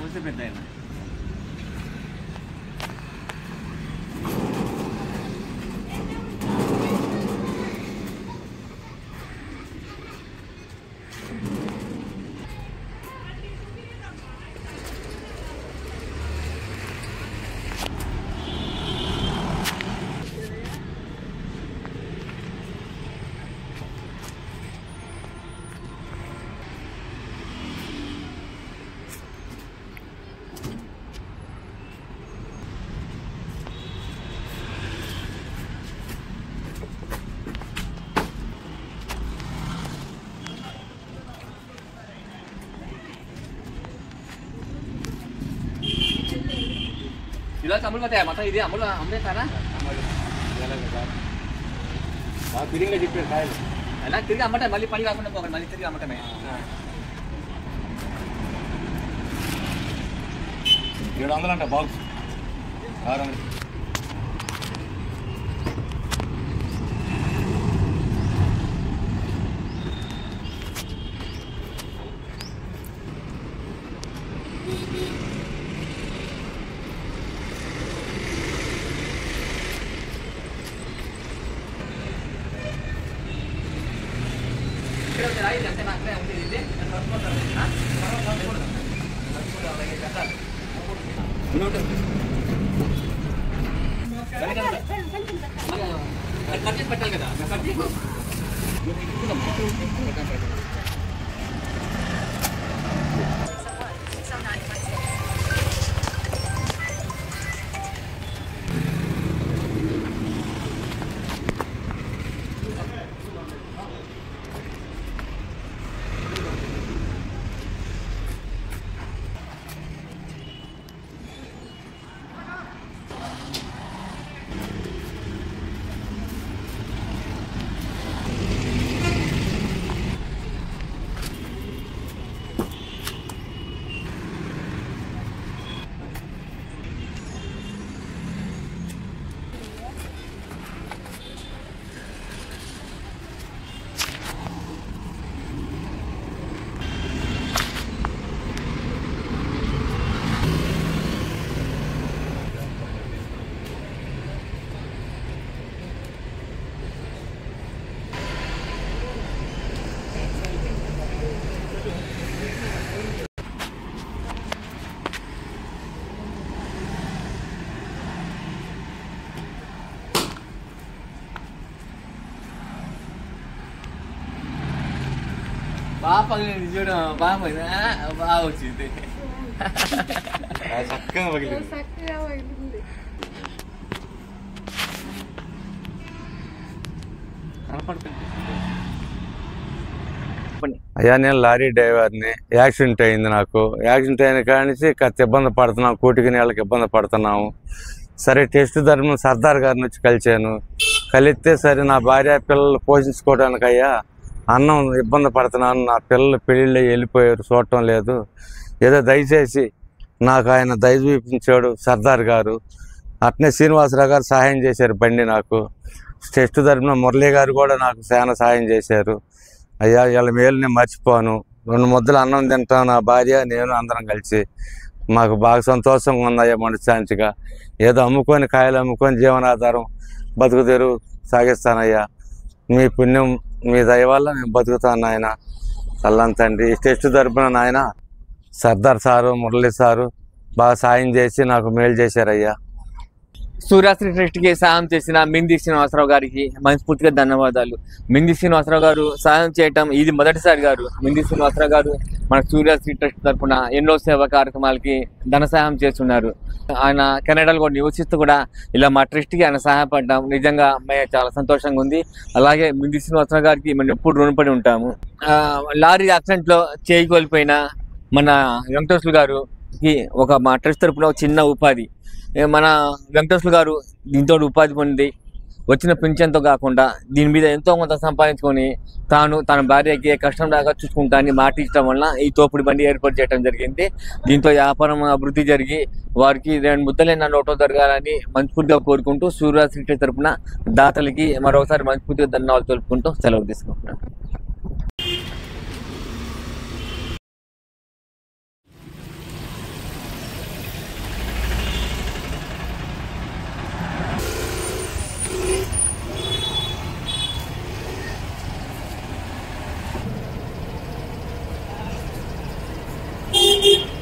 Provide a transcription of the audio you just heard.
నమస్తే పెద్ద ఆయన. ఇలా అమలు పోతాయా మొత్తం? ఇది అమలు అమ్మేస్తారా? తిరిగి చెప్పారు కాయలు ఎలా తిరిగి అమ్మటం, మళ్ళీ పని కాకుండా పోకండి, మళ్ళీ తిరిగి అమ్మటమే. 700 అంట బాక్స్, 600. పెట్టాలి కదా బాగా చూడడం బాగా బాగా వచ్చింది. చక్కగా అయ్యా, నేను లారీ డ్రైవర్ని. యాక్సిడెంట్ అయింది నాకు. యాక్సిడెంట్ అయిన కాడి నుంచి కాస్త ఇబ్బంది పడుతున్నాం, కోటికి నెలలకు ఇబ్బంది పడుతున్నాము. సరే టెస్ట్ ధర్మం సర్దార్ గారిని వచ్చి కలిశాను. కలిస్తే సరే నా భార్య పిల్లలు పోషించుకోవడానికి అయ్యా అన్నం ఇబ్బంది పడుతున్నాను, నా పిల్లలు పెళ్ళిళ్ళు వెళ్ళిపోయారు, చూడటం లేదు, ఏదో దయచేసి నాకు ఆయన దయ చూపించాడు సర్దార్ గారు. అట్నే శ్రీనివాసరావు గారు సహాయం చేశారు బండి నాకు. టెస్ట్ తరపున మురళీ గారు కూడా నాకు చాలా సహాయం చేశారు. అయ్యా వీళ్ళ మేలు నేను మర్చిపోను. 2 ముద్దలు అన్నం తింటాం నా భార్య నేను అందరం కలిసి. మాకు బాగా సంతోషంగా ఉందయ్యా మనశ్శాంతిగా. ఏదో అమ్ముకొని కాయలు అమ్ముకొని జీవనాధారం బతుకుదేరు సాగిస్తానయ్యా. మీ పుణ్యం మీ దయ వల్ల నేను బతుకుతాను నాయన. చల్లని తండ్రి టెస్ట్ తరపున నాయన సర్దార్ సారు మురళీ సారు బాగా సాయం చేసి నాకు మేలు చేశారయ్యా. సూర్యాశ్రీ ట్రస్ట్కి సాయం చేసిన మింది శ్రీనివాసరావు గారికి మనస్ఫూర్తిగా ధన్యవాదాలు. మింది శ్రీనివాసరావు గారు సాయం చేయటం ఇది మొదటిసారి గారు. మింది శ్రీనివాసరావు గారు మన సూర్యాశ్రీ ట్రస్ట్ తరఫున ఎన్నో సేవా కార్యక్రమాలకి ధన సహాయం చేస్తున్నారు. ఆయన కెనడాలో కూడా నివసిస్తూ కూడా ఇలా మా ట్రస్ట్కి ఆయన సహాయపడ్డాం. నిజంగా మేము చాలా సంతోషంగా ఉంది. అలాగే మింది శ్రీనివాసరావు గారికి మేము ఎప్పుడు రుణపడి ఉంటాము. లారీ యాక్సిడెంట్లో చేయి కోల్పోయిన మన వెంకటేశ్వర గారుకి మా ట్రస్ట్ తరఫున చిన్న ఉపాధి మన వెంకటేశ్వర గారు దీంతో ఉపాధి పొంది వచ్చిన పింఛన్తో కాకుండా దీని మీద ఎంతో కొంత సంపాదించుకొని తన భార్యకి కష్టం దాకా చూసుకుంటా అని మాట ఇచ్చడం వల్ల ఈ తోపుడు బండి ఏర్పాటు చేయడం జరిగింది. దీంతో వ్యాపారం అభివృద్ధి జరిగి వారికి 2 ముద్దలైన నోటో జరగాలని మనస్ఫూర్తిగా కోరుకుంటూ సూర్యాశ్రీ తరఫున దాతలకి మరోసారి మనస్ఫూర్తిగా ధన్యవాదాలు తెలుపుకుంటూ సెలవు తీసుకుంటున్నాను. ధన్యవాదాలు.